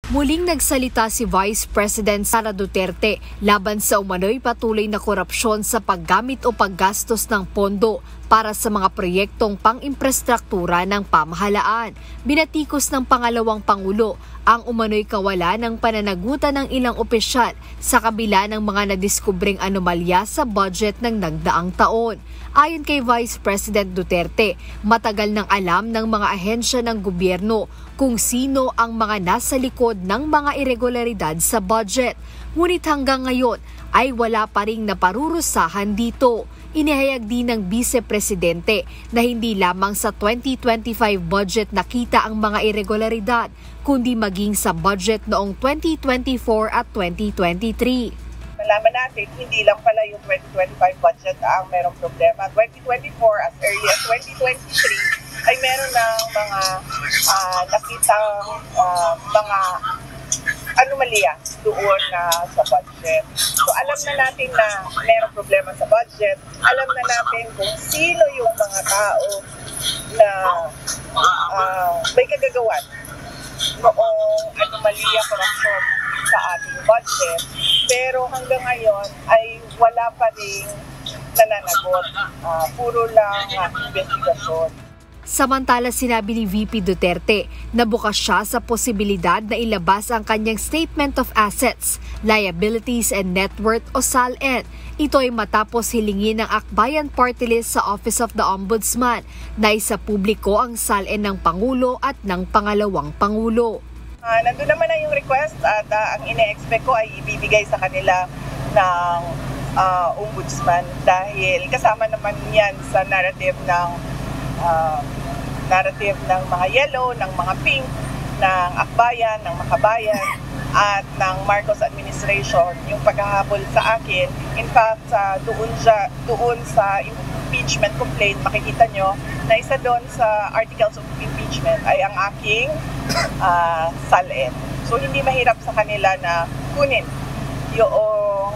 Muling nagsalita si Vice President Sara Duterte laban sa umano'y patuloy na korupsyon sa paggamit o paggastos ng pondo para sa mga proyektong pang-imprastruktura ng pamahalaan. Binatikos ng pangalawang Pangulo ang umano'y kawalan ng pananagutan ng ilang opisyal sa kabila ng mga nadiskubring anomalya sa budget ng nagdaang taon. Ayon kay Vice President Duterte, matagal nang alam ng mga ahensya ng gobyerno kung sino ang mga nasa likod ng mga irregularidad sa budget. Ngunit hanggang ngayon ay wala pa ring naparurusahan dito. Inihayag din ng Vice Presidente na hindi lamang sa 2025 budget nakita ang mga irregularidad, kundi maging sa budget noong 2024 at 2023. Malaman natin, hindi lang pala yung 2025 budget ang merong problema. 2024 as early as 2023 ay meron ng mga nakitang mga anomalya doon sa budget. So alam na natin na merong problema sa budget. Alam na natin kung sino yung mga tao na may kagagawan noong anomalya, korupsyon sa ating budget. Pero hanggang ngayon ay wala pa rin nananagot. Puro lang investigasyon. Samantala, sinabi ni VP Duterte na bukas siya sa posibilidad na ilabas ang kanyang Statement of Assets, Liabilities and Net Worth o SALN. Ito ay matapos hilingin ng Akbayan Party List sa Office of the Ombudsman na isa publiko ang SALN ng Pangulo at ng pangalawang Pangulo. Nandun naman na yung request at ang ine-expect ko ay ibibigay sa kanila ng Ombudsman dahil kasama naman yan sa narrative ng mga yellow, ng mga pink, ng Akbayan, ng Makabayan, at ng Marcos administration, yung paghahabol sa akin. In fact, doon sa impeachment complaint, makikita nyo na isa doon sa articles of impeachment ay ang aking SALN. So, hindi mahirap sa kanila na kunin yung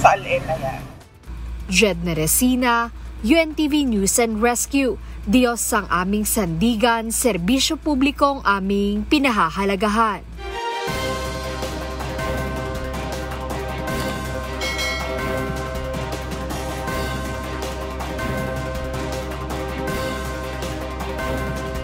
SALN na yan. Jed Neresina, UNTV News and Rescue. Diyos ang aming sandigan, serbisyo publikong aming pinahahalagahan.